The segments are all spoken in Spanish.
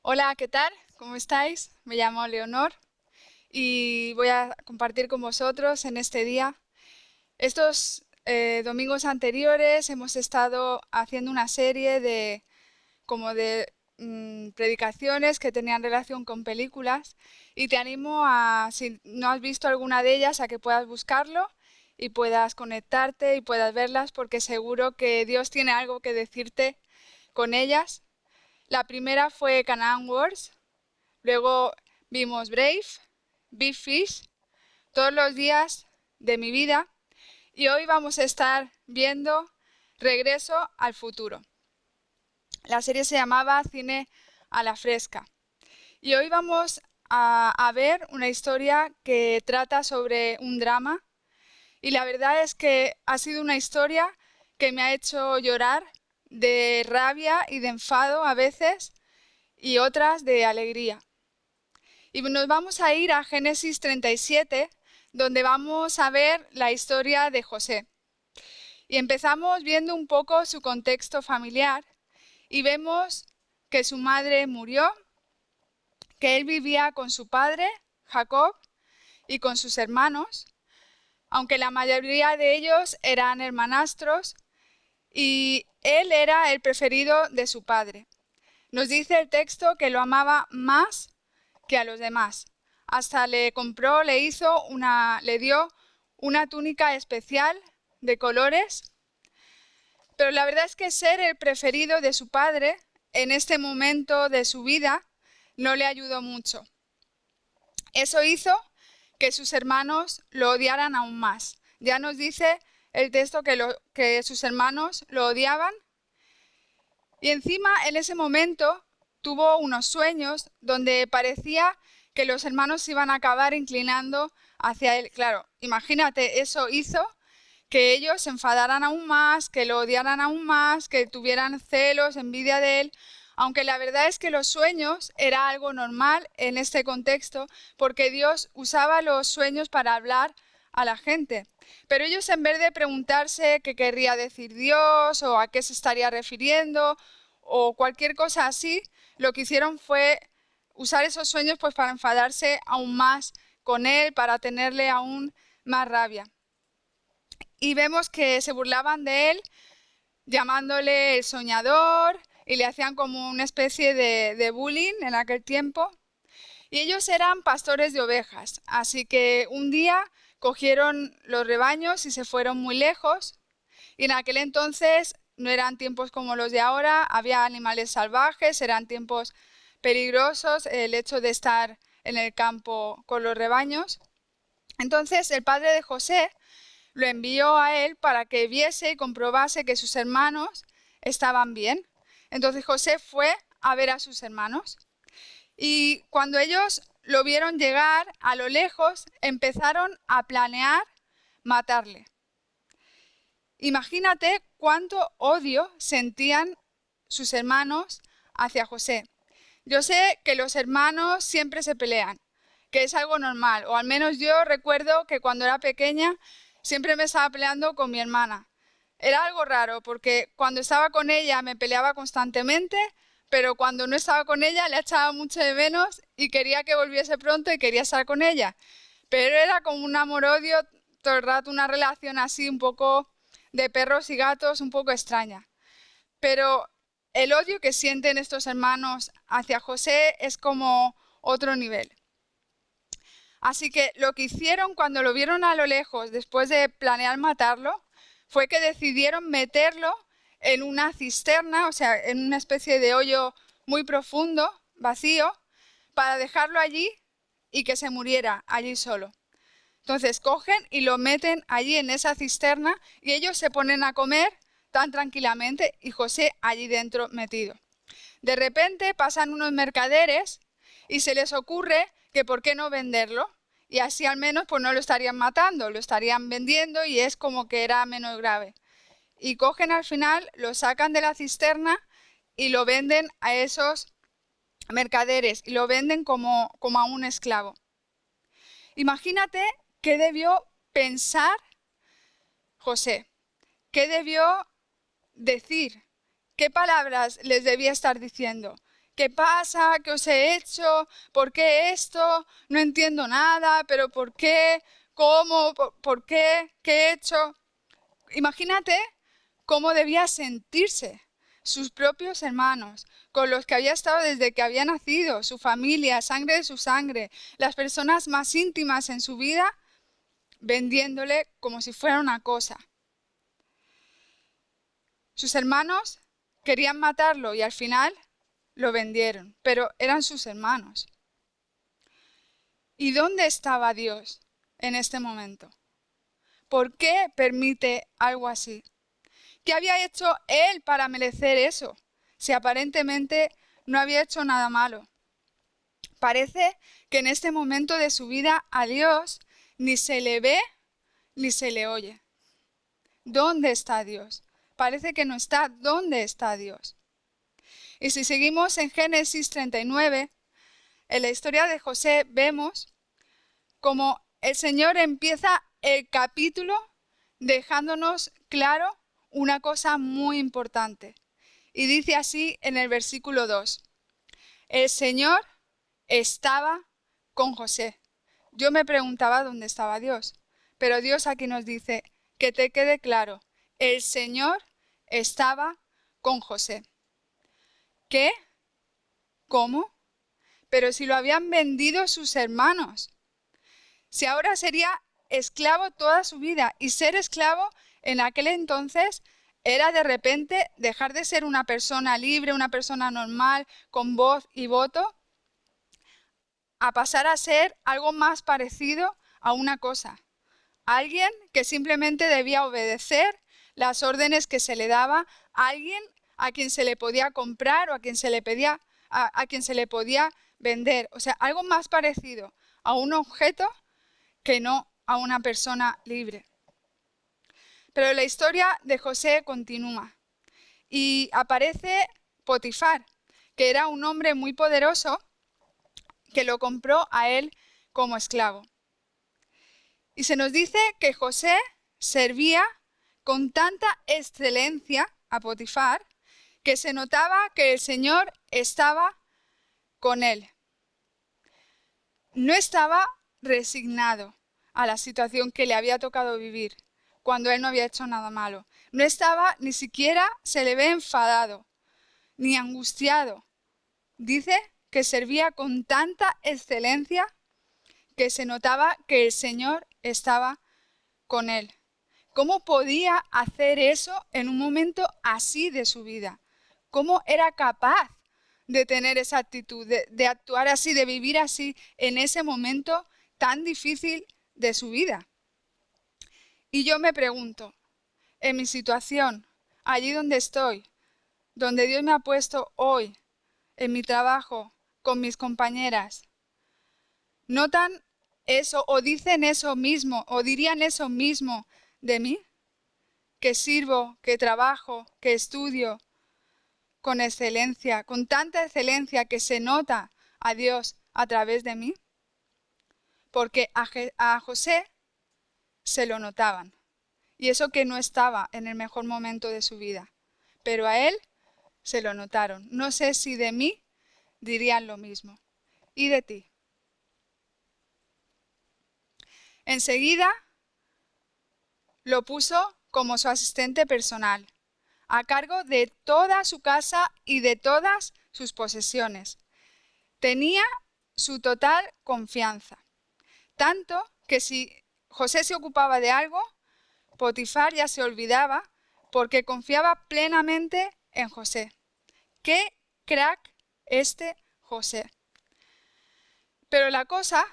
Hola, ¿qué tal? ¿Cómo estáis? Me llamo Leonor y voy a compartir con vosotros en este día. Estos domingos anteriores hemos estado haciendo una serie de predicaciones que tenían relación con películas y te animo a, si no has visto alguna de ellas, a que puedas buscarlo y puedas conectarte y puedas verlas porque seguro que Dios tiene algo que decirte con ellas. La primera fue Canaan Wars. Luego vimos Brave, Big Fish, todos los días de mi vida. Y hoy vamos a estar viendo Regreso al futuro. La serie se llamaba Cine a la fresca. Y hoy vamos a ver una historia que trata sobre un drama. Y la verdad es que ha sido una historia que me ha hecho llorar de rabia y de enfado a veces y otras de alegría. Y nos vamos a ir a Génesis 37, donde vamos a ver la historia de José. Y empezamos viendo un poco su contexto familiar y vemos que su madre murió, que él vivía con su padre, Jacob, y con sus hermanos, aunque la mayoría de ellos eran hermanastros, y él era el preferido de su padre. Nos dice el texto que lo amaba más que a los demás. Hasta le dio una túnica especial de colores, pero la verdad es que ser el preferido de su padre en este momento de su vida no le ayudó mucho. Eso hizo que sus hermanos lo odiaran aún más. Ya nos dice el texto que sus hermanos lo odiaban y encima en ese momento tuvo unos sueños donde parecía que los hermanos se iban a acabar inclinando hacia él. Claro, imagínate, eso hizo que ellos se enfadaran aún más, que lo odiaran aún más, que tuvieran celos, envidia de él, aunque la verdad es que los sueños era algo normal en este contexto, porque Dios usaba los sueños para hablar a la gente. Pero ellos, en vez de preguntarse qué querría decir Dios o a qué se estaría refiriendo o cualquier cosa así, lo que hicieron fue usar esos sueños pues para enfadarse aún más con él, para tenerle aún más rabia. Y vemos que se burlaban de él llamándole el soñador y le hacían como una especie de bullying en aquel tiempo. Y ellos eran pastores de ovejas, así que un día cogieron los rebaños y se fueron muy lejos. Y en aquel entonces no eran tiempos como los de ahora, había animales salvajes, eran tiempos peligrosos el hecho de estar en el campo con los rebaños. Entonces el padre de José lo envió a él para que viese y comprobase que sus hermanos estaban bien. Entonces José fue a ver a sus hermanos y cuando ellos lo vieron llegar a lo lejos, empezaron a planear matarle. Imagínate cuánto odio sentían sus hermanos hacia José. Yo sé que los hermanos siempre se pelean, que es algo normal, o al menos yo recuerdo que cuando era pequeña siempre me estaba peleando con mi hermana. Era algo raro porque cuando estaba con ella me peleaba constantemente, pero cuando no estaba con ella le echaba mucho de menos y quería que volviese pronto y quería estar con ella. Pero era como un amor-odio todo el rato, una relación así un poco de perros y gatos, un poco extraña. Pero el odio que sienten estos hermanos hacia José es como otro nivel. Así que lo que hicieron cuando lo vieron a lo lejos, después de planear matarlo, fue que decidieron meterlo en una cisterna, o sea, en una especie de hoyo muy profundo, vacío, para dejarlo allí y que se muriera allí solo. Entonces cogen y lo meten allí en esa cisterna y ellos se ponen a comer tan tranquilamente y José allí dentro metido. De repente pasan unos mercaderes y se les ocurre que por qué no venderlo y así al menos pues no lo estarían matando, lo estarían vendiendo y es como que era menos grave. Y cogen al final, lo sacan de la cisterna y lo venden a esos mercaderes y lo venden como a un esclavo. Imagínate qué debió pensar José, qué debió decir, qué palabras les debía estar diciendo, ¿qué pasa? ¿Qué os he hecho? ¿Por qué esto? No entiendo nada, pero ¿por qué? ¿Cómo? ¿Por qué? ¿Qué he hecho? Imagínate cómo debía sentirse sus propios hermanos, con los que había estado desde que había nacido, su familia, sangre de su sangre, las personas más íntimas en su vida, vendiéndole como si fuera una cosa. Sus hermanos querían matarlo y al final lo vendieron, pero eran sus hermanos. ¿Y dónde estaba Dios en este momento? ¿Por qué permite algo así? ¿Qué había hecho él para merecer eso? Si aparentemente no había hecho nada malo. Parece que en este momento de su vida a Dios ni se le ve ni se le oye. ¿Dónde está Dios? Parece que no está. ¿Dónde está Dios? Y si seguimos en Génesis 39, en la historia de José vemos como el Señor empieza el capítulo dejándonos claro una cosa muy importante. Y dice así en el versículo 2, el Señor estaba con José. Yo me preguntaba dónde estaba Dios, pero Dios aquí nos dice que te quede claro, el Señor estaba con José. ¿Qué? ¿Cómo? Pero si lo habían vendido sus hermanos. Si ahora sería esclavo toda su vida, y ser esclavo en aquel entonces era de repente dejar de ser una persona libre, una persona normal, con voz y voto, a pasar a ser algo más parecido a una cosa. Alguien que simplemente debía obedecer las órdenes que se le daba, alguien a quien se le podía comprar o a quien se le pedía, a quien se le podía vender. O sea, algo más parecido a un objeto que no a una persona libre. Pero la historia de José continúa y aparece Potifar, que era un hombre muy poderoso que lo compró a él como esclavo. Y se nos dice que José servía con tanta excelencia a Potifar que se notaba que el Señor estaba con él. No estaba resignado a la situación que le había tocado vivir cuando él no había hecho nada malo. No estaba, ni siquiera se le ve enfadado, ni angustiado. Dice que servía con tanta excelencia que se notaba que el Señor estaba con él. ¿Cómo podía hacer eso en un momento así de su vida? ¿Cómo era capaz de tener esa actitud, de actuar así, de vivir así en ese momento tan difícil de su vida? Y yo me pregunto, en mi situación, allí donde estoy, donde Dios me ha puesto hoy, en mi trabajo, con mis compañeras, ¿notan eso o dicen eso mismo o dirían eso mismo de mí? Que sirvo, que trabajo, que estudio con excelencia, con tanta excelencia que se nota a Dios a través de mí. Porque a José se lo notaban. Y eso que no estaba en el mejor momento de su vida. Pero a él se lo notaron. No sé si de mí dirían lo mismo. ¿Y de ti? Enseguida lo puso como su asistente personal, a cargo de toda su casa y de todas sus posesiones. Tenía su total confianza, tanto que si José se ocupaba de algo, Potifar ya se olvidaba porque confiaba plenamente en José. ¡Qué crack este José! Pero la cosa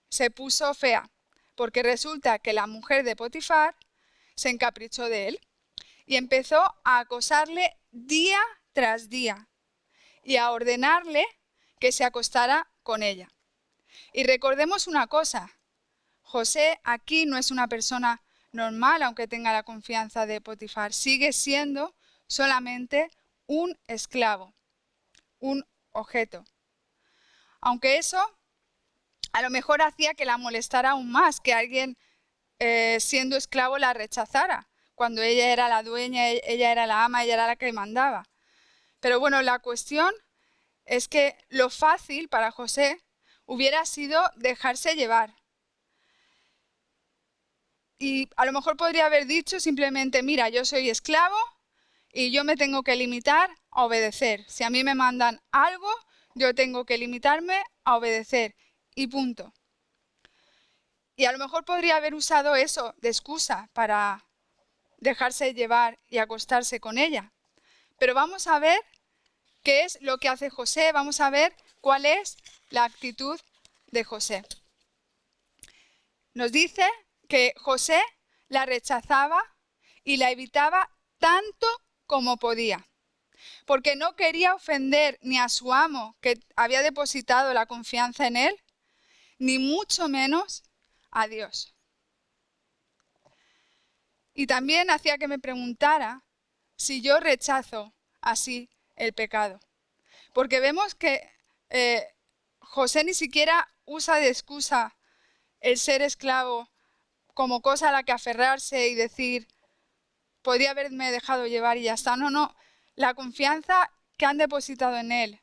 se puso fea, porque resulta que la mujer de Potifar se encaprichó de él y empezó a acosarle día tras día y a ordenarle que se acostara con ella. Y recordemos una cosa, José aquí no es una persona normal, aunque tenga la confianza de Potifar, sigue siendo solamente un esclavo, un objeto. Aunque eso a lo mejor hacía que la molestara aún más, que alguien siendo esclavo la rechazara, cuando ella era la dueña, ella era la ama, ella era la que mandaba. Pero bueno, la cuestión es que lo fácil para José hubiera sido dejarse llevar. Y a lo mejor podría haber dicho simplemente, mira, yo soy esclavo y yo me tengo que limitar a obedecer. Si a mí me mandan algo, yo tengo que limitarme a obedecer y punto. Y a lo mejor podría haber usado eso de excusa para dejarse llevar y acostarse con ella. Pero vamos a ver qué es lo que hace José, vamos a ver cuál es la actitud de José. Nos dice que José la rechazaba y la evitaba tanto como podía, porque no quería ofender ni a su amo, que había depositado la confianza en él, ni mucho menos a Dios. Y también hacía que me preguntara si yo rechazo así el pecado. Porque vemos que José ni siquiera usa de excusa el ser esclavo como cosa a la que aferrarse y decir, podría haberme dejado llevar y ya está. No, no, la confianza que han depositado en él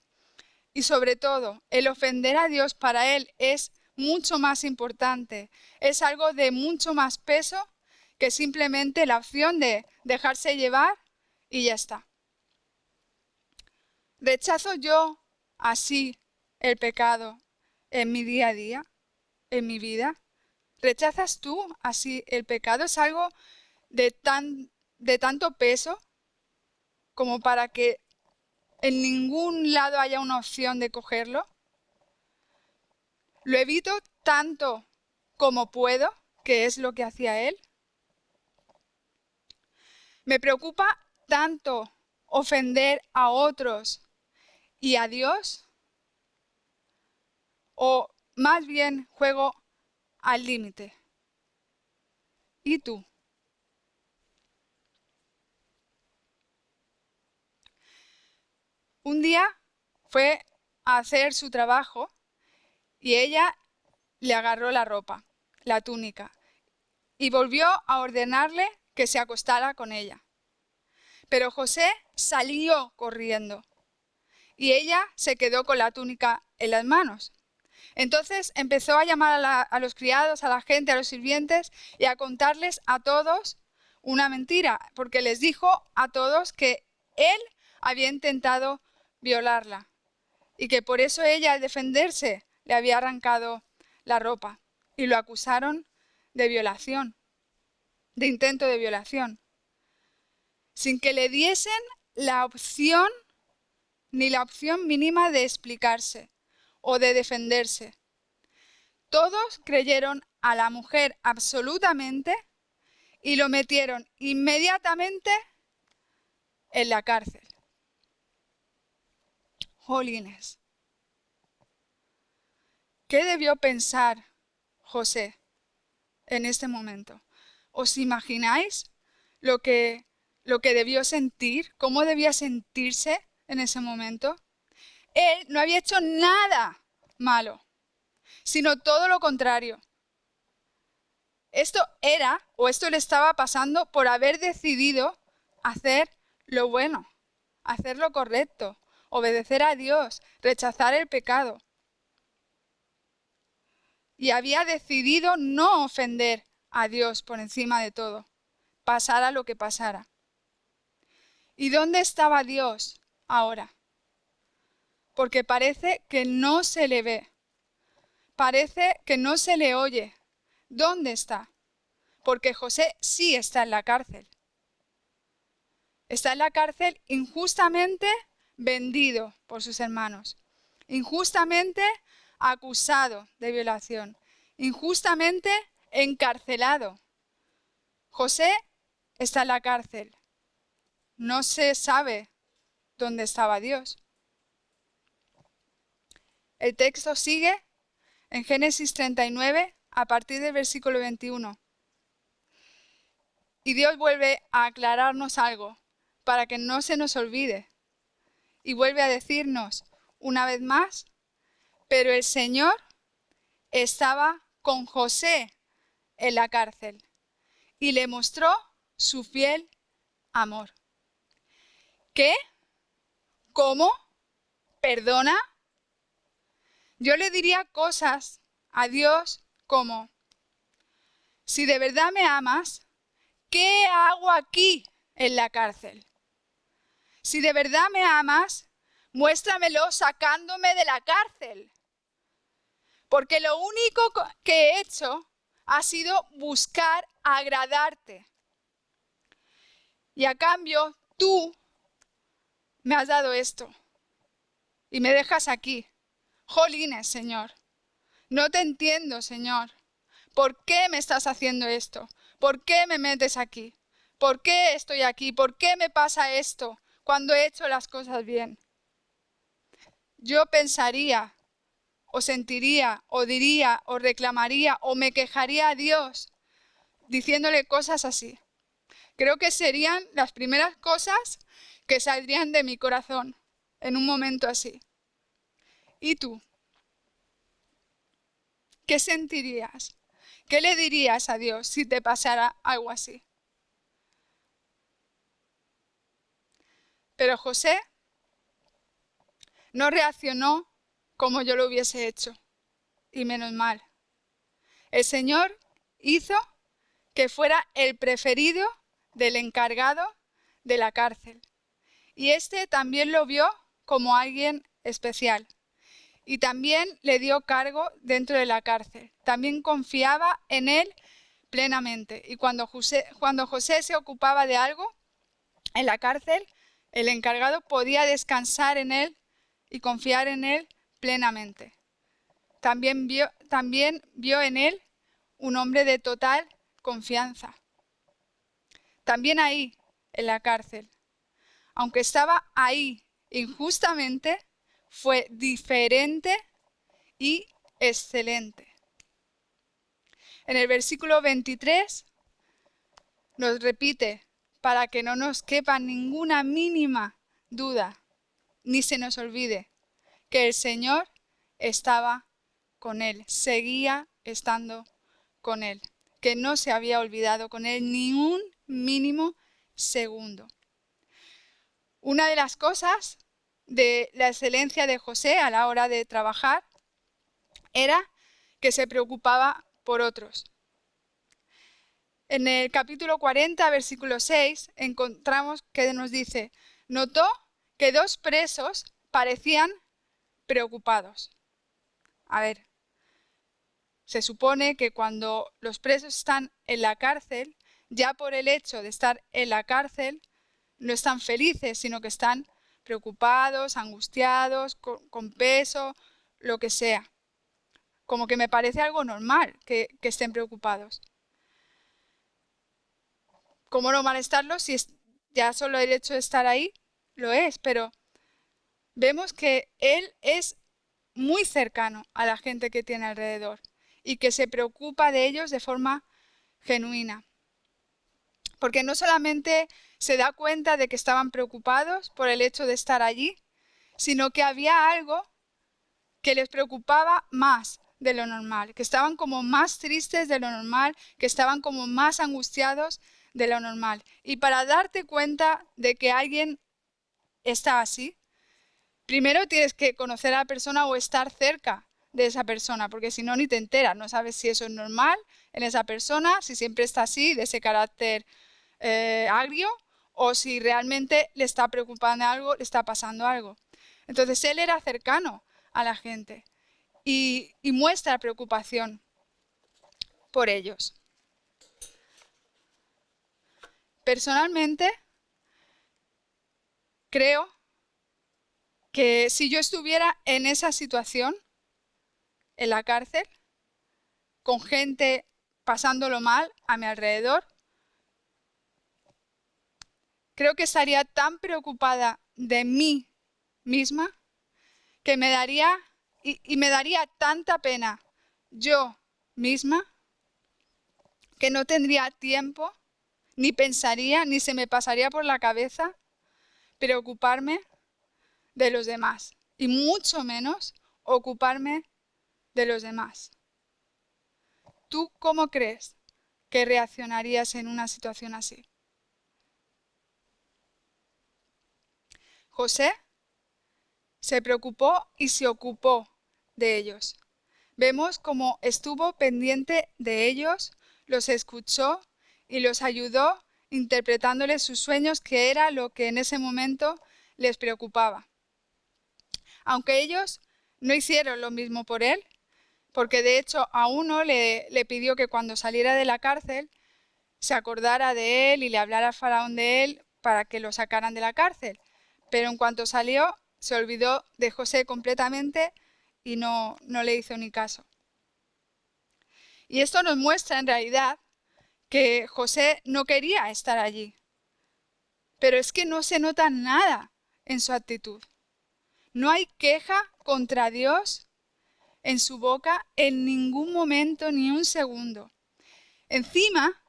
y sobre todo el ofender a Dios para él es mucho más importante, es algo de mucho más peso que simplemente la opción de dejarse llevar y ya está. ¿Rechazo yo así el pecado en mi día a día, en mi vida? ¿Rechazas tú así el pecado? ¿Es algo de tanto peso como para que en ningún lado haya una opción de cogerlo? ¿Lo evito tanto como puedo, que es lo que hacía él? ¿Me preocupa tanto ofender a otros y a Dios? ¿O más bien juego al límite? ¿Y tú? Un día fue a hacer su trabajo y ella le agarró la ropa, la túnica, y volvió a ordenarle que se acostara con ella. Pero José salió corriendo y ella se quedó con la túnica en las manos. Entonces empezó a llamar a los criados, a la gente, a los sirvientes y a contarles a todos una mentira, porque les dijo a todos que él había intentado violarla y que por eso ella, al defenderse, le había arrancado la ropa y lo acusaron de violación, de intento de violación, sin que le diesen la opción ni la opción mínima de explicarse o de defenderse. Todos creyeron a la mujer absolutamente y lo metieron inmediatamente en la cárcel. Jolines. ¿Qué debió pensar José en este momento? ¿Os imagináis lo que debió sentir? ¿Cómo debía sentirse en ese momento? Él no había hecho nada malo, sino todo lo contrario. Esto le estaba pasando por haber decidido hacer lo bueno, hacer lo correcto, obedecer a Dios, rechazar el pecado. Y había decidido no ofender a Dios por encima de todo, pasara lo que pasara. ¿Y dónde estaba Dios ahora? Porque parece que no se le ve, parece que no se le oye. ¿Dónde está? Porque José sí está en la cárcel. Está en la cárcel injustamente vendido por sus hermanos, injustamente acusado de violación, injustamente encarcelado. José está en la cárcel. No se sabe dónde estaba Dios. El texto sigue en Génesis 39 a partir del versículo 21. Y Dios vuelve a aclararnos algo para que no se nos olvide. Y vuelve a decirnos una vez más, pero el Señor estaba con José en la cárcel y le mostró su fiel amor. ¿Qué? ¿Cómo? ¿perdona? Yo le diría cosas a Dios como, si de verdad me amas, ¿qué hago aquí en la cárcel? Si de verdad me amas, muéstramelo sacándome de la cárcel. Porque lo único que he hecho ha sido buscar agradarte. Y a cambio, tú me has dado esto. Y me dejas aquí. Jolines, Señor. No te entiendo, Señor. ¿Por qué me estás haciendo esto? ¿Por qué me metes aquí? ¿Por qué estoy aquí? ¿Por qué me pasa esto cuando he hecho las cosas bien? Yo pensaría, o sentiría, o diría, o reclamaría, o me quejaría a Dios diciéndole cosas así. Creo que serían las primeras cosas que saldrían de mi corazón en un momento así. ¿Y tú? ¿Qué sentirías? ¿Qué le dirías a Dios si te pasara algo así? Pero José no reaccionó como yo lo hubiese hecho, y menos mal. El Señor hizo que fuera el preferido del encargado de la cárcel. Y este también lo vio como alguien especial. Y también le dio cargo dentro de la cárcel. También confiaba en él plenamente. Y cuando José se ocupaba de algo en la cárcel, el encargado podía descansar en él y confiar en él plenamente. También vio en él un hombre de total confianza. También ahí, en la cárcel, aunque estaba ahí injustamente, fue diferente y excelente. En el versículo 23 nos repite, para que no nos quepa ninguna mínima duda, ni se nos olvide, que el Señor estaba con él, seguía estando con él, que no se había olvidado con él ni un mínimo segundo. Una de las cosas de la excelencia de José a la hora de trabajar era que se preocupaba por otros. En el capítulo 40, versículo 6, encontramos que nos dice, notó que dos presos parecían preocupados. A ver, se supone que cuando los presos están en la cárcel, ya por el hecho de estar en la cárcel, no están felices, sino que están preocupados, angustiados, con peso, lo que sea. Como que me parece algo normal que estén preocupados. ¿Cómo no malestarlo si ya solo el hecho de estar ahí lo es? Pero vemos que él es muy cercano a la gente que tiene alrededor y que se preocupa de ellos de forma genuina. Porque no solamente se da cuenta de que estaban preocupados por el hecho de estar allí, sino que había algo que les preocupaba más de lo normal, que estaban como más tristes de lo normal, que estaban como más angustiados de lo normal. Y para darte cuenta de que alguien está así, primero tienes que conocer a la persona o estar cerca de esa persona, porque si no ni te enteras, no sabes si eso es normal en esa persona, si siempre está así, de ese carácter agrio, o si realmente le está preocupando algo, le está pasando algo. Entonces él era cercano a la gente y muestra preocupación por ellos. Personalmente, creo que si yo estuviera en esa situación, en la cárcel, con gente pasándolo mal a mi alrededor, creo que estaría tan preocupada de mí misma que me daría y me daría tanta pena yo misma que no tendría tiempo, ni pensaría, ni se me pasaría por la cabeza preocuparme de los demás y mucho menos ocuparme de los demás. ¿Tú cómo crees que reaccionarías en una situación así? José se preocupó y se ocupó de ellos. Vemos cómo estuvo pendiente de ellos, los escuchó y los ayudó interpretándoles sus sueños, que era lo que en ese momento les preocupaba. Aunque ellos no hicieron lo mismo por él, porque de hecho a uno le pidió que cuando saliera de la cárcel se acordara de él y le hablara al faraón de él para que lo sacaran de la cárcel. Pero en cuanto salió, se olvidó de José completamente y no le hizo ni caso. Y esto nos muestra en realidad que José no quería estar allí. Pero es que no se nota nada en su actitud. No hay queja contra Dios en su boca en ningún momento ni un segundo. Encima,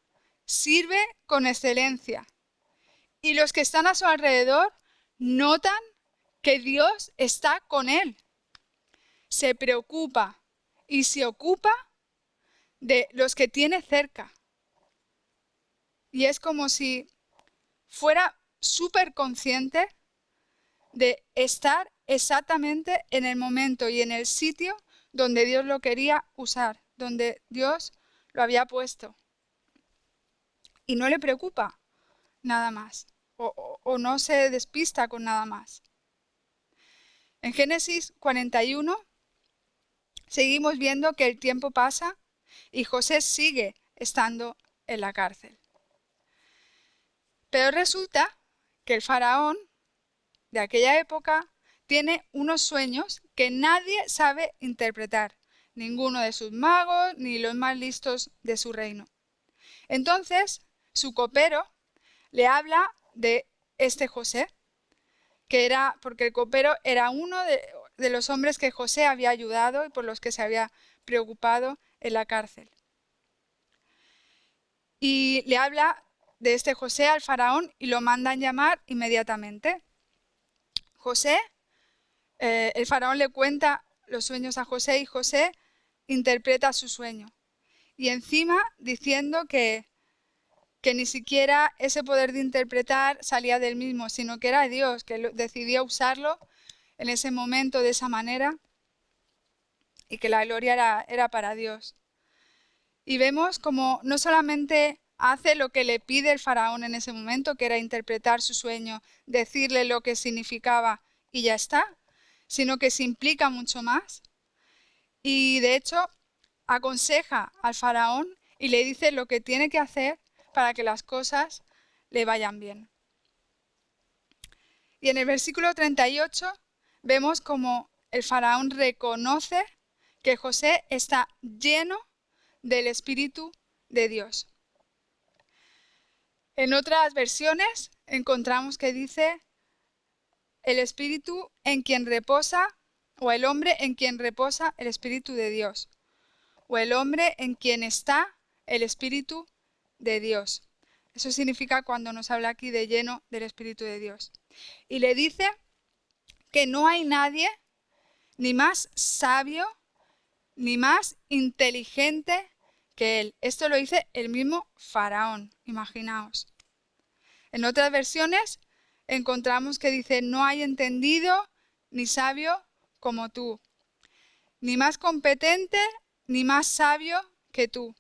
sirve con excelencia. Y los que están a su alrededor notan que Dios está con él. Se preocupa y se ocupa de los que tiene cerca. Y es como si fuera súper consciente de estar exactamente en el momento y en el sitio donde Dios lo quería usar, donde Dios lo había puesto. Y no le preocupa nada más, o no se despista con nada más. En Génesis 41 seguimos viendo que el tiempo pasa y José sigue estando en la cárcel. Pero resulta que el faraón de aquella época tiene unos sueños que nadie sabe interpretar, ninguno de sus magos ni los más listos de su reino. Entonces, su copero le habla de este José, que era, porque el copero era uno de los hombres que José había ayudado y por los que se había preocupado en la cárcel. Y le habla de este José al faraón y lo mandan llamar inmediatamente. José, el faraón le cuenta los sueños a José y José interpreta su sueño. Y encima diciendo que ni siquiera ese poder de interpretar salía del mismo, sino que era Dios, que decidía usarlo en ese momento de esa manera y que la gloria era para Dios. Y vemos como no solamente hace lo que le pide el faraón en ese momento, que era interpretar su sueño, decirle lo que significaba y ya está, sino que se implica mucho más. Y de hecho aconseja al faraón y le dice lo que tiene que hacer para que las cosas le vayan bien. Y en el versículo 38 vemos como el faraón reconoce que José está lleno del Espíritu de Dios. En otras versiones encontramos que dice el Espíritu en quien reposa, o el hombre en quien reposa el Espíritu de Dios, o el hombre en quien está el Espíritu de Dios. Eso significa cuando nos habla aquí de lleno del Espíritu de Dios. Y le dice que no hay nadie ni más sabio ni más inteligente que él. Esto lo dice el mismo faraón, imaginaos. En otras versiones encontramos que dice, no hay entendido ni sabio como tú, ni más competente ni más sabio que tú,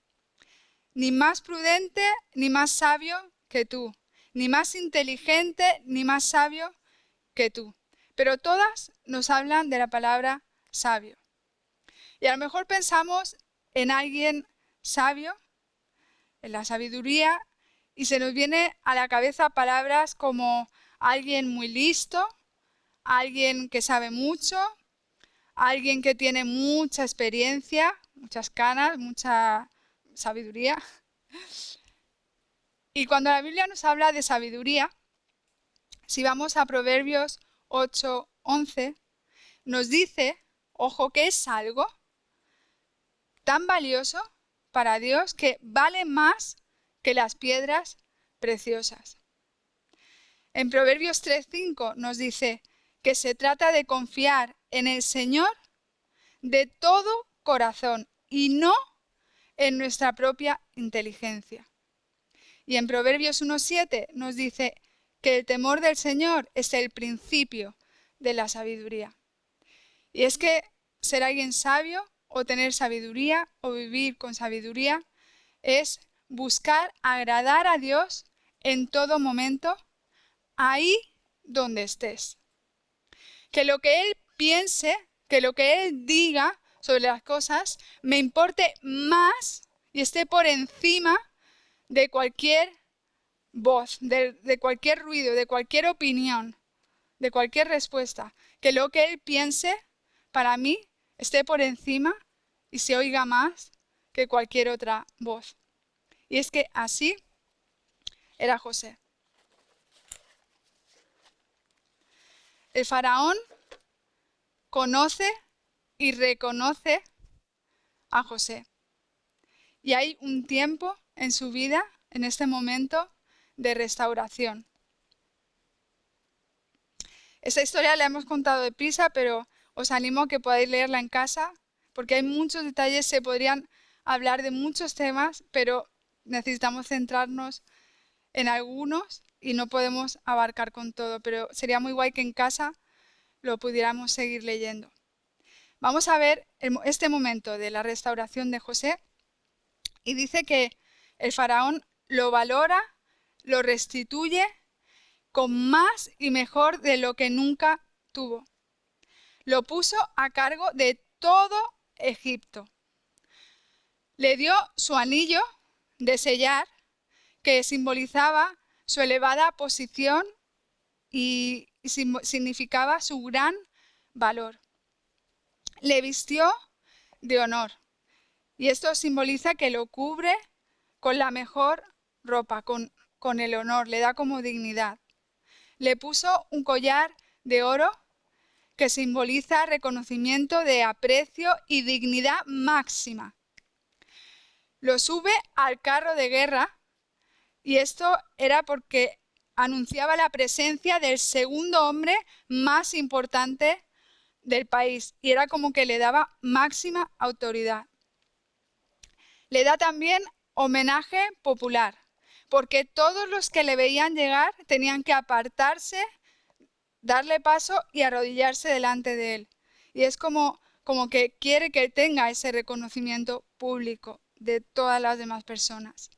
ni más prudente ni más sabio que tú, ni más inteligente ni más sabio que tú. Pero todas nos hablan de la palabra sabio. Y a lo mejor pensamos en alguien sabio, en la sabiduría, y se nos viene a la cabeza palabras como alguien muy listo, alguien que sabe mucho, alguien que tiene mucha experiencia, muchas canas, mucha sabiduría. Y cuando la Biblia nos habla de sabiduría, si vamos a Proverbios 8:11, nos dice, ojo, que es algo tan valioso para Dios que vale más que las piedras preciosas. En Proverbios 3:5 nos dice que se trata de confiar en el Señor de todo corazón y no en nuestra propia inteligencia. Y en Proverbios 1:7 nos dice que el temor del Señor es el principio de la sabiduría. Y es que ser alguien sabio o tener sabiduría o vivir con sabiduría es buscar agradar a Dios en todo momento, ahí donde estés. Que lo que Él piense, que lo que Él diga sobre las cosas me importe más y esté por encima de cualquier voz, de cualquier ruido, de cualquier opinión, de cualquier respuesta. Que lo que Él piense para mí esté por encima y se oiga más que cualquier otra voz. Y es que así era José. El faraón conoce y reconoce a José. Y hay un tiempo en su vida, en este momento, de restauración. Esta historia la hemos contado deprisa, pero os animo a que podáis leerla en casa, porque hay muchos detalles, se podrían hablar de muchos temas, pero necesitamos centrarnos en algunos y no podemos abarcar con todo, pero sería muy guay que en casa lo pudiéramos seguir leyendo. Vamos a ver este momento de la restauración de José y dice que el faraón lo valora, lo restituye con más y mejor de lo que nunca tuvo. Lo puso a cargo de todo Egipto. Le dio su anillo de sellar, que simbolizaba su elevada posición y significaba su gran valor. Le vistió de honor y esto simboliza que lo cubre con la mejor ropa, con el honor, le da como dignidad. Le puso un collar de oro que simboliza reconocimiento de aprecio y dignidad máxima. Lo sube al carro de guerra y esto era porque anunciaba la presencia del segundo hombre más importante del país y era como que le daba máxima autoridad. Le da también homenaje popular, porque todos los que le veían llegar tenían que apartarse, darle paso y arrodillarse delante de él. Y es como que quiere que tenga ese reconocimiento público de todas las demás personas.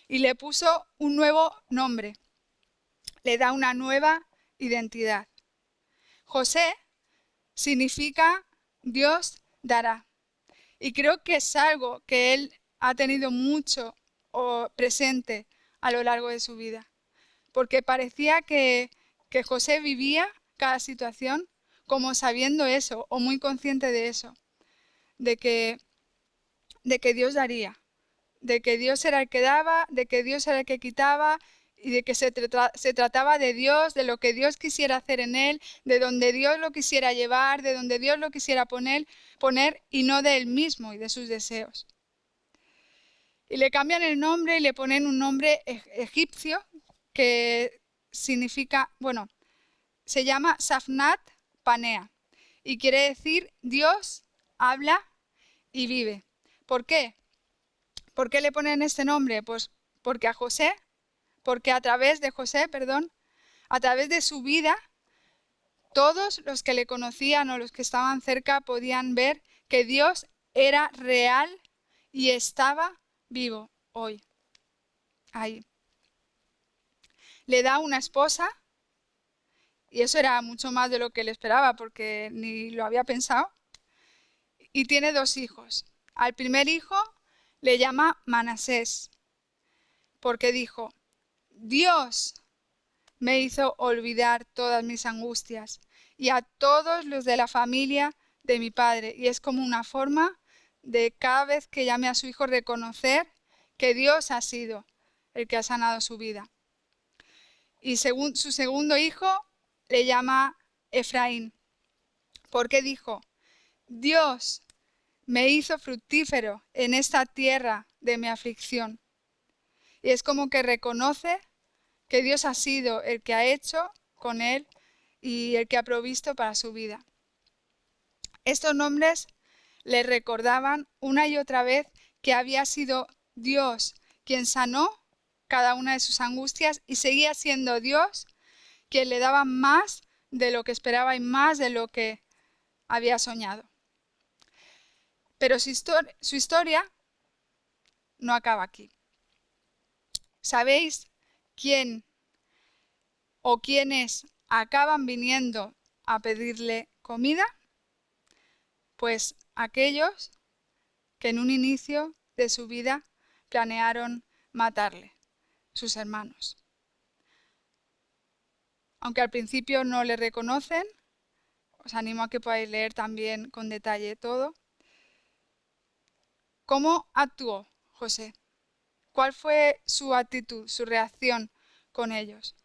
Y le puso un nuevo nombre, le da una nueva identidad. José significa Dios dará. Y creo que es algo que él ha tenido mucho presente a lo largo de su vida. Porque parecía que José vivía cada situación como sabiendo eso o muy consciente de eso. De que Dios daría. De que Dios era el que daba, de que Dios era el que quitaba y de que se trataba de Dios, de lo que Dios quisiera hacer en él, de donde Dios lo quisiera llevar, de donde Dios lo quisiera poner y no de él mismo y de sus deseos. Y le cambian el nombre y le ponen un nombre egipcio que significa, se llama Safnat Panea y quiere decir Dios habla y vive. ¿Por qué? ¿Por qué le ponen este nombre? Pues porque a través de José, a través de su vida, todos los que le conocían o los que estaban cerca podían ver que Dios era real y estaba vivo hoy, ahí. Le da una esposa y eso era mucho más de lo que él esperaba porque ni lo había pensado. Y tiene 2 hijos. Al primer hijo le llama Manasés porque dijo, Dios me hizo olvidar todas mis angustias y a todos los de la familia de mi padre. Y es como una forma de cada vez que llame a su hijo reconocer que Dios ha sido el que ha sanado su vida. Y según su segundo hijo le llama Efraín, porque dijo, Dios me hizo fructífero en esta tierra de mi aflicción. Y es como que reconoce que Dios ha sido el que ha hecho con él y el que ha provisto para su vida. Estos nombres le recordaban una y otra vez que había sido Dios quien sanó cada una de sus angustias y seguía siendo Dios quien le daba más de lo que esperaba y más de lo que había soñado. Pero su historia no acaba aquí. ¿Sabéis quién o quiénes acaban viniendo a pedirle comida? Pues aquellos que en un inicio de su vida planearon matarle, sus hermanos. Aunque al principio no le reconocen, os animo a que podáis leer también con detalle todo. ¿Cómo actuó José? ¿Cuál fue su actitud, su reacción con ellos?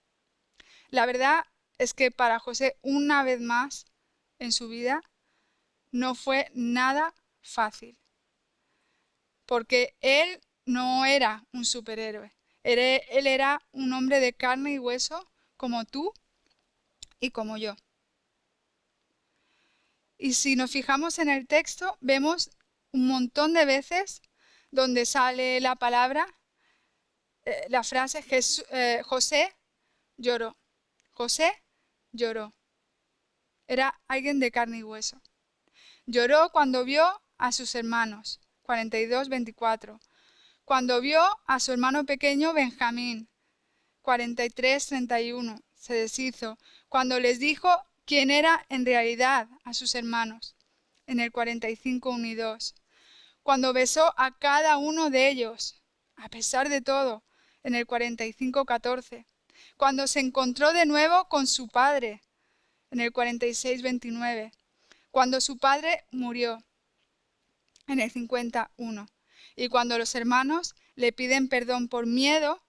La verdad es que para José, una vez más en su vida, no fue nada fácil. Porque él no era un superhéroe. Él era un hombre de carne y hueso como tú y como yo. Y si nos fijamos en el texto, vemos un montón de veces donde sale la palabra, la frase José lloró. José lloró. Era alguien de carne y hueso. Lloró cuando vio a sus hermanos, 42-24. Cuando vio a su hermano pequeño Benjamín, 43-31, se deshizo. Cuando les dijo quién era en realidad a sus hermanos, en el 45-1 y 2. Cuando besó a cada uno de ellos, a pesar de todo, en el 45-14. Cuando se encontró de nuevo con su padre, en el 46-29. Cuando su padre murió, en el 51. Y cuando los hermanos le piden perdón por miedo,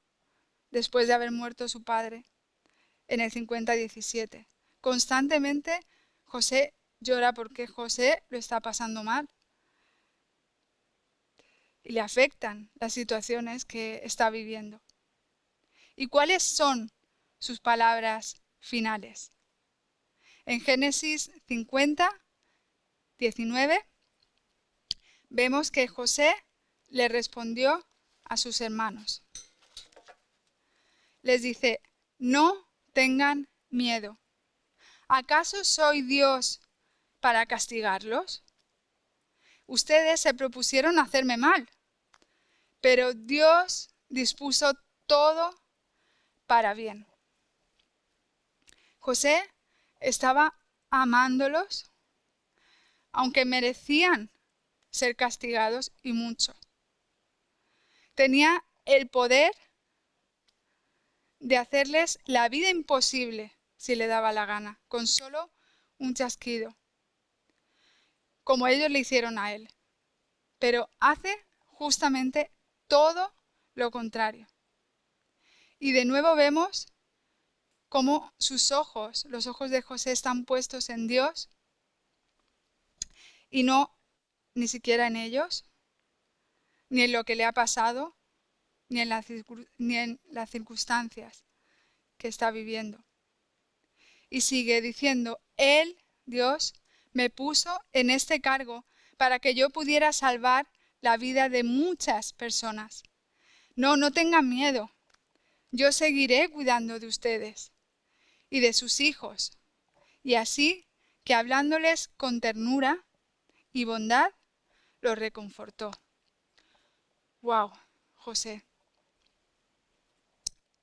después de haber muerto su padre, en el 50-17. Constantemente José llora porque José lo está pasando mal. Y le afectan las situaciones que está viviendo. ¿Y cuáles son sus palabras finales? En Génesis 50-19 vemos que José le respondió a sus hermanos. Les dice, no tengan miedo. ¿Acaso soy Dios para castigarlos? Ustedes se propusieron hacerme mal, pero Dios dispuso todo para bien. José estaba amándolos, aunque merecían ser castigados y mucho. Tenía el poder de hacerles la vida imposible si le daba la gana, con solo un chasquido, como ellos le hicieron a él. Pero hace justamente todo lo contrario. Y de nuevo vemos cómo sus ojos, los ojos de José, están puestos en Dios y no ni siquiera en ellos, ni en lo que le ha pasado, ni en las circunstancias que está viviendo. Y sigue diciendo, Él, Dios, me puso en este cargo para que yo pudiera salvar la vida de muchas personas. No tengan miedo. Yo seguiré cuidando de ustedes y de sus hijos. Y así que hablándoles con ternura y bondad, los reconfortó. ¡Wow! José,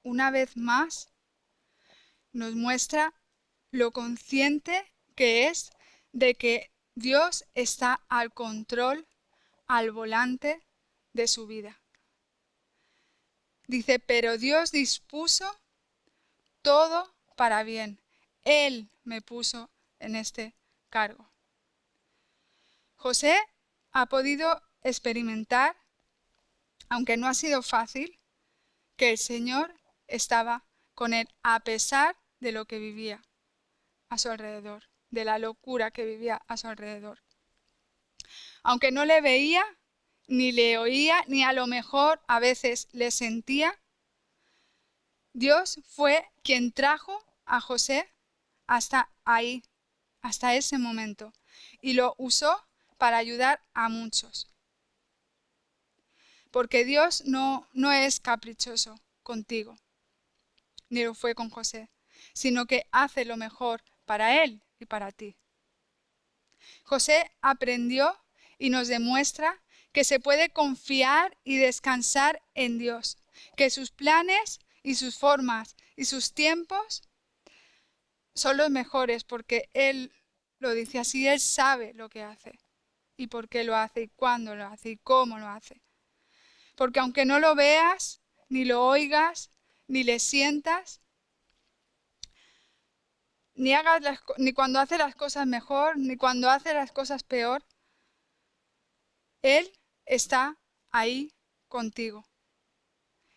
una vez más, nos muestra lo consciente que es de que Dios está al control, al volante de su vida. Dice, pero Dios dispuso todo para bien. Él me puso en este cargo. José ha podido experimentar, aunque no ha sido fácil, que el Señor estaba con él a pesar de lo que vivía a su alrededor, de la locura que vivía a su alrededor. Aunque no le veía, ni le oía, ni a lo mejor a veces le sentía, Dios fue quien trajo a José hasta ahí, hasta ese momento, y lo usó para ayudar a muchos. Porque Dios no es caprichoso contigo, ni lo fue con José, sino que hace lo mejor para él y para ti. José aprendió y nos demuestra que se puede confiar y descansar en Dios, que sus planes y sus formas y sus tiempos son los mejores porque Él lo dice así, Él sabe lo que hace y por qué lo hace y cuándo lo hace y cómo lo hace. Porque aunque no lo veas, ni lo oigas, ni le sientas, ni cuando hace las cosas mejor, ni cuando hace las cosas peor, Él está ahí contigo.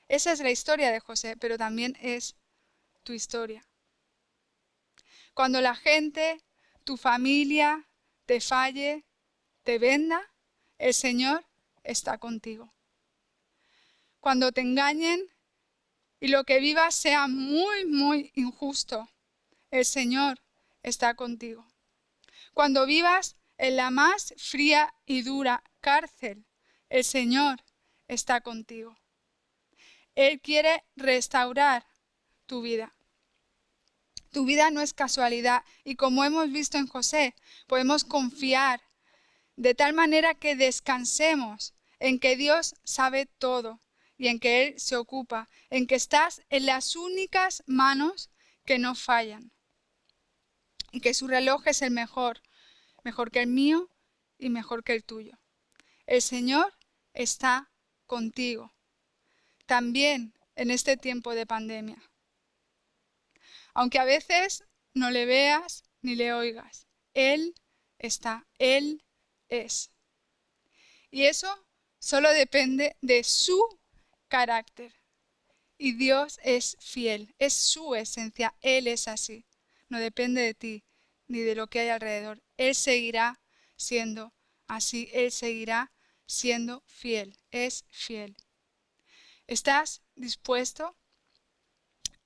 Esa es la historia de José, pero también es tu historia. Cuando la gente, tu familia, te falle, te venda, el Señor está contigo. Cuando te engañen y lo que vivas sea muy, muy injusto, el Señor está contigo. Cuando vivas en la más fría y dura cárcel, el Señor está contigo. Él quiere restaurar tu vida. Tu vida no es casualidad y como hemos visto en José, podemos confiar de tal manera que descansemos en que Dios sabe todo y en que Él se ocupa, en que estás en las únicas manos que no fallan y que su reloj es el mejor, mejor que el mío y mejor que el tuyo. El Señor está contigo, también en este tiempo de pandemia. Aunque a veces no le veas ni le oigas, Él está, Él es. Y eso solo depende de su carácter. Y Dios es fiel, es su esencia, Él es así. No depende de ti ni de lo que hay alrededor. Él seguirá siendo así, Él seguirá siendo fiel, es fiel. ¿Estás dispuesto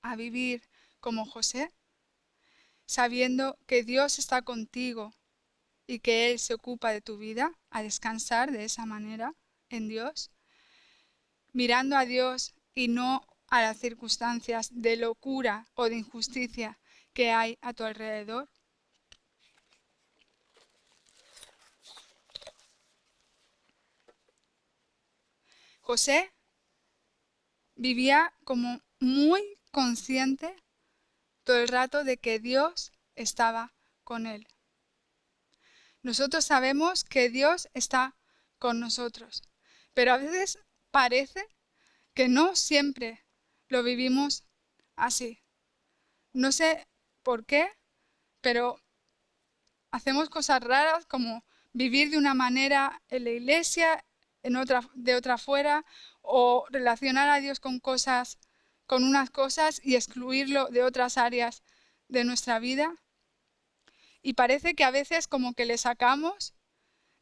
a vivir como José, sabiendo que Dios está contigo y que Él se ocupa de tu vida, a descansar de esa manera en Dios, mirando a Dios y no a las circunstancias de locura o de injusticia que hay a tu alrededor? José vivía como muy consciente todo el rato de que Dios estaba con él. Nosotros sabemos que Dios está con nosotros, pero a veces parece que no siempre lo vivimos así. No sé por qué, pero hacemos cosas raras como vivir de una manera en la iglesia, de otra fuera, o relacionar a Dios con cosas, con unas cosas y excluirlo de otras áreas de nuestra vida. Y parece que a veces como que le sacamos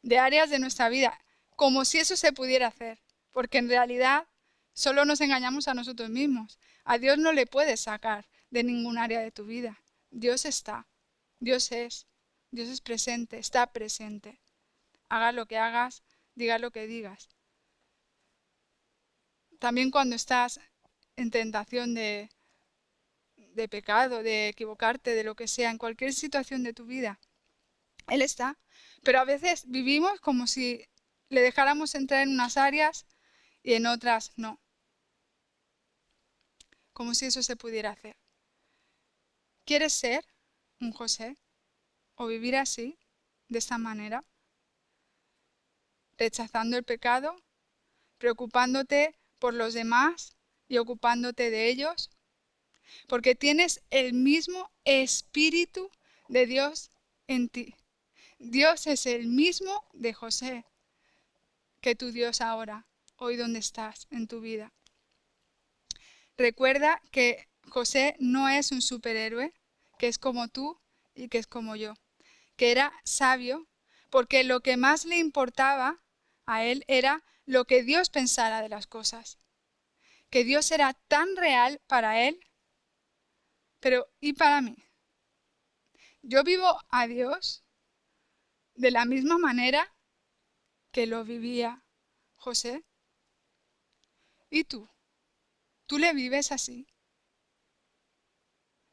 de áreas de nuestra vida, como si eso se pudiera hacer, porque en realidad solo nos engañamos a nosotros mismos. A Dios no le puedes sacar de ningún área de tu vida. Dios está, Dios es presente, está presente. Hagas lo que hagas, digas lo que digas. También cuando estás en tentación de pecado, de equivocarte, de lo que sea, en cualquier situación de tu vida, Él está. Pero a veces vivimos como si le dejáramos entrar en unas áreas y en otras no. Como si eso se pudiera hacer. ¿Quieres ser un José? ¿O vivir así, de esta manera? Rechazando el pecado, preocupándote por los demás y ocupándote de ellos, porque tienes el mismo Espíritu de Dios en ti. Dios es el mismo de José que tu Dios ahora, hoy donde estás en tu vida. Recuerda que José no es un superhéroe, que es como tú y que es como yo, que era sabio porque lo que más le importaba a él era lo que Dios pensara de las cosas, que Dios era tan real para él, pero ¿y para mí? Yo vivo a Dios de la misma manera que lo vivía José. ¿Y tú? ¿Tú le vives así?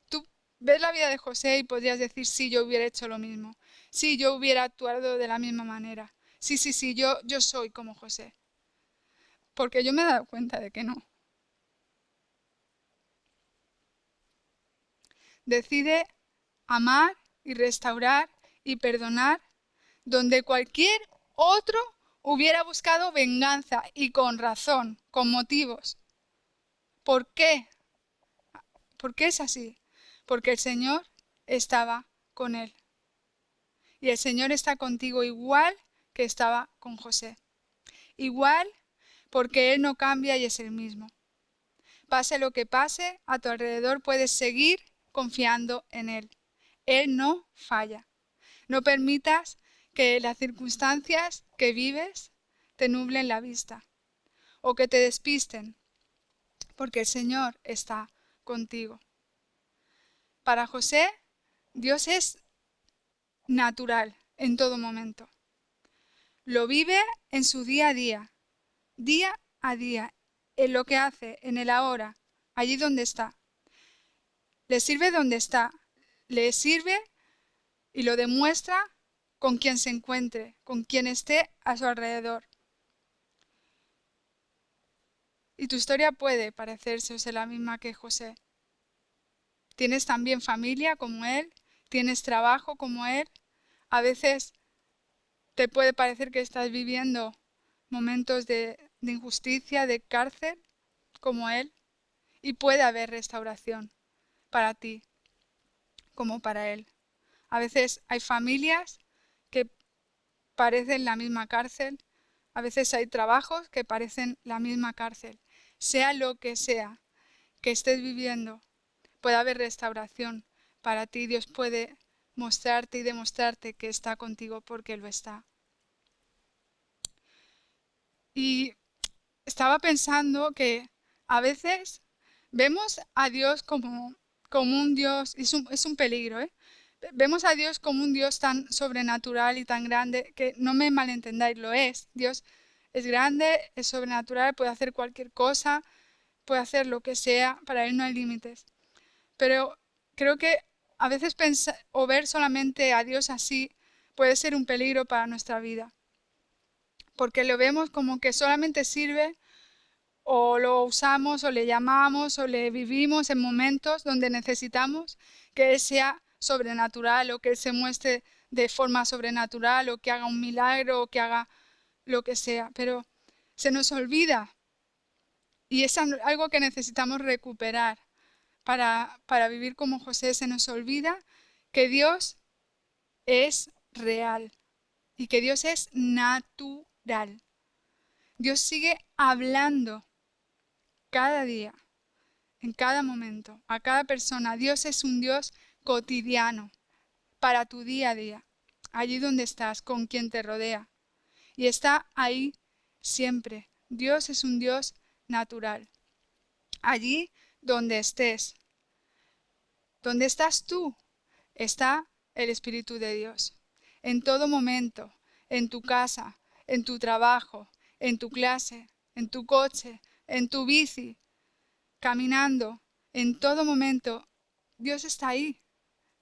Tú ves la vida de José y podrías decir, sí, yo hubiera hecho lo mismo. sí, yo hubiera actuado de la misma manera. Sí, yo soy como José. Porque yo me he dado cuenta de que no. Decide amar y restaurar y perdonar donde cualquier otro hubiera buscado venganza y con razón, con motivos. ¿Por qué? ¿Por qué es así? Porque el Señor estaba con él. Y el Señor está contigo igual que estaba con José. Igual porque Él no cambia y es el mismo. Pase lo que pase, a tu alrededor puedes seguir confiando en Él. Él no falla. No permitas que las circunstancias que vives te nublen la vista o que te despisten, porque el Señor está contigo. Para José, Dios es natural en todo momento. Lo vive en su día a día, en lo que hace, en el ahora, allí donde está. Le sirve donde está, le sirve y lo demuestra con quien se encuentre, con quien esté a su alrededor. Y tu historia puede parecerse o ser la misma que José. Tienes también familia como él, tienes trabajo como él. A veces te puede parecer que estás viviendo momentos de injusticia, de cárcel, como él, y puede haber restauración para ti como para él. A veces hay familias que parecen la misma cárcel, a veces hay trabajos que parecen la misma cárcel. Sea lo que sea que estés viviendo, puede haber restauración para ti. Dios puede mostrarte y demostrarte que está contigo porque lo está. Y estaba pensando que a veces vemos a Dios como un Dios, es un peligro, ¿eh? Vemos a Dios como un Dios tan sobrenatural y tan grande, que no me malentendáis, lo es. Dios es grande, es sobrenatural, puede hacer cualquier cosa, puede hacer lo que sea, para Él no hay límites. Pero creo que a veces pensar o ver solamente a Dios así puede ser un peligro para nuestra vida, porque lo vemos como que solamente sirve o lo usamos o le llamamos o le vivimos en momentos donde necesitamos que Él sea sobrenatural o que Él se muestre de forma sobrenatural o que haga un milagro o que haga lo que sea. Pero se nos olvida y es algo que necesitamos recuperar para vivir como José. Se nos olvida que Dios es real y que Dios es natural. Dios sigue hablando cada día, en cada momento, a cada persona. Dios es un Dios cotidiano para tu día a día, allí donde estás, con quien te rodea. Y está ahí siempre. Dios es un Dios natural. Allí donde estés, donde estás tú, está el Espíritu de Dios. En todo momento, en tu casa, en tu trabajo, en tu clase, en tu coche, en tu bici, caminando, en todo momento, Dios está ahí,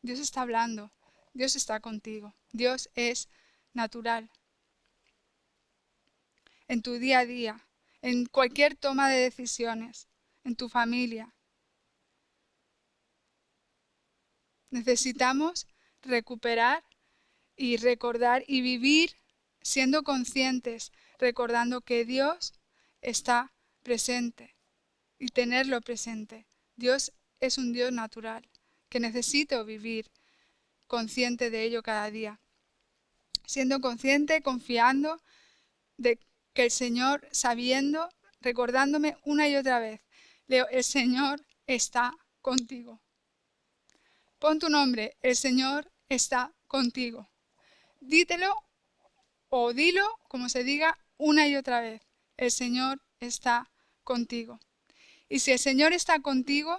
Dios está hablando, Dios está contigo, Dios es natural. En tu día a día, en cualquier toma de decisiones, en tu familia. Necesitamos recuperar y recordar y vivir siendo conscientes, recordando que Dios está presente y tenerlo presente. Dios es un Dios natural, que necesito vivir consciente de ello cada día. Siendo consciente, confiando de que el Señor, sabiendo, recordándome una y otra vez, Leo, el Señor está contigo. Pon tu nombre, el Señor está contigo. Dítelo o dilo, como se diga, una y otra vez. El Señor está contigo. Y si el Señor está contigo,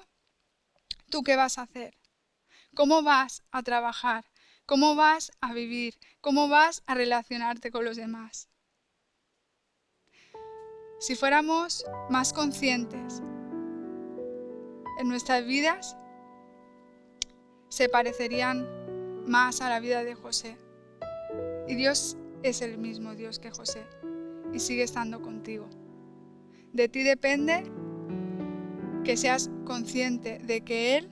¿tú qué vas a hacer? ¿Cómo vas a trabajar? ¿Cómo vas a vivir? ¿Cómo vas a relacionarte con los demás? Si fuéramos más conscientes en nuestras vidas, se parecerían más a la vida de José. Y Dios es el mismo Dios que José y sigue estando contigo. De ti depende que seas consciente de que Él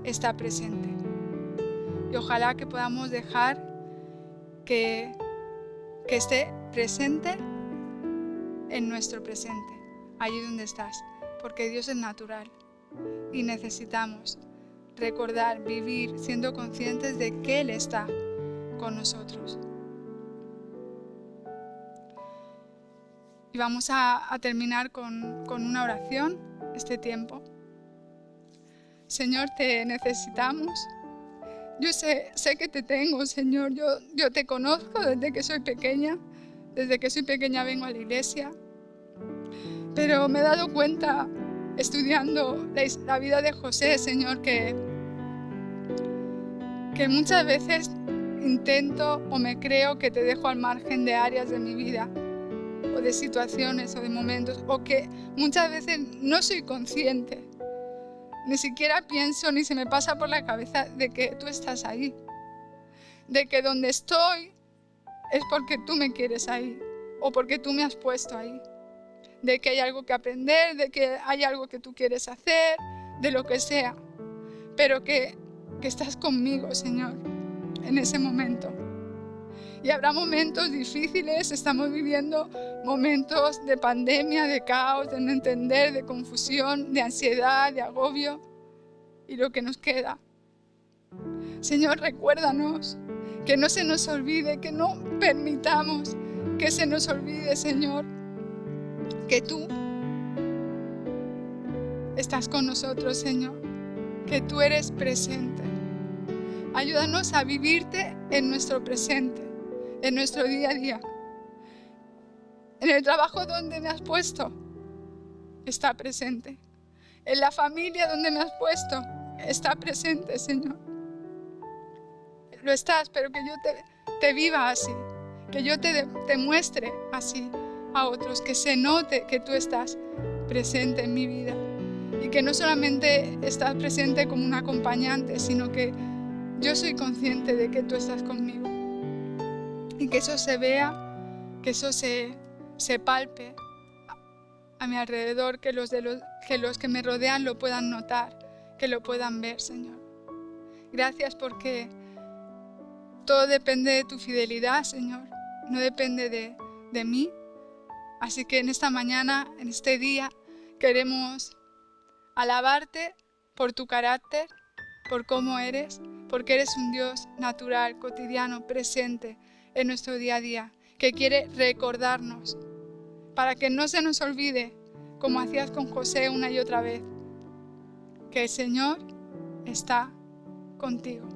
está presente. Y ojalá que podamos dejar que esté presente en nuestro presente, allí donde estás, porque Dios es natural y necesitamos recordar, vivir siendo conscientes de que Él está con nosotros. Y vamos a terminar con una oración este tiempo. Señor, te necesitamos. Yo sé que te tengo, Señor. Yo te conozco desde que soy pequeña. Desde que soy pequeña vengo a la iglesia. Pero me he dado cuenta, estudiando la vida de José, Señor, que muchas veces intento o me creo que te dejo al margen de áreas de mi vida, o de situaciones o de momentos, o que muchas veces no soy consciente. Ni siquiera pienso ni se me pasa por la cabeza de que tú estás ahí. De que donde estoy es porque tú me quieres ahí o porque tú me has puesto ahí. De que hay algo que aprender, de que hay algo que tú quieres hacer, de lo que sea. Pero que estás conmigo, Señor, en ese momento. Y habrá momentos difíciles, estamos viviendo momentos de pandemia, de caos, de no entender, de confusión, de ansiedad, de agobio y lo que nos queda. Señor, recuérdanos, que no se nos olvide, que no permitamos que se nos olvide, Señor, que tú estás con nosotros, Señor, que tú eres presente. Ayúdanos a vivirte en nuestro presente, en nuestro día a día. En el trabajo donde me has puesto, está presente. En la familia donde me has puesto, está presente, Señor. Lo estás, pero que yo te viva así, que yo te muestre así a otros, que se note que tú estás presente en mi vida y que no solamente estás presente como un acompañante, sino que yo soy consciente de que tú estás conmigo y que eso se vea, que eso se palpe a mi alrededor, que los que me rodean lo puedan notar, que lo puedan ver, Señor. Gracias porque todo depende de tu fidelidad, Señor, no depende de mí. Así que en esta mañana, en este día, queremos alabarte por tu carácter, por cómo eres, porque eres un Dios natural, cotidiano, presente en nuestro día a día, que quiere recordarnos para que no se nos olvide, como hacías con José una y otra vez, que el Señor está contigo.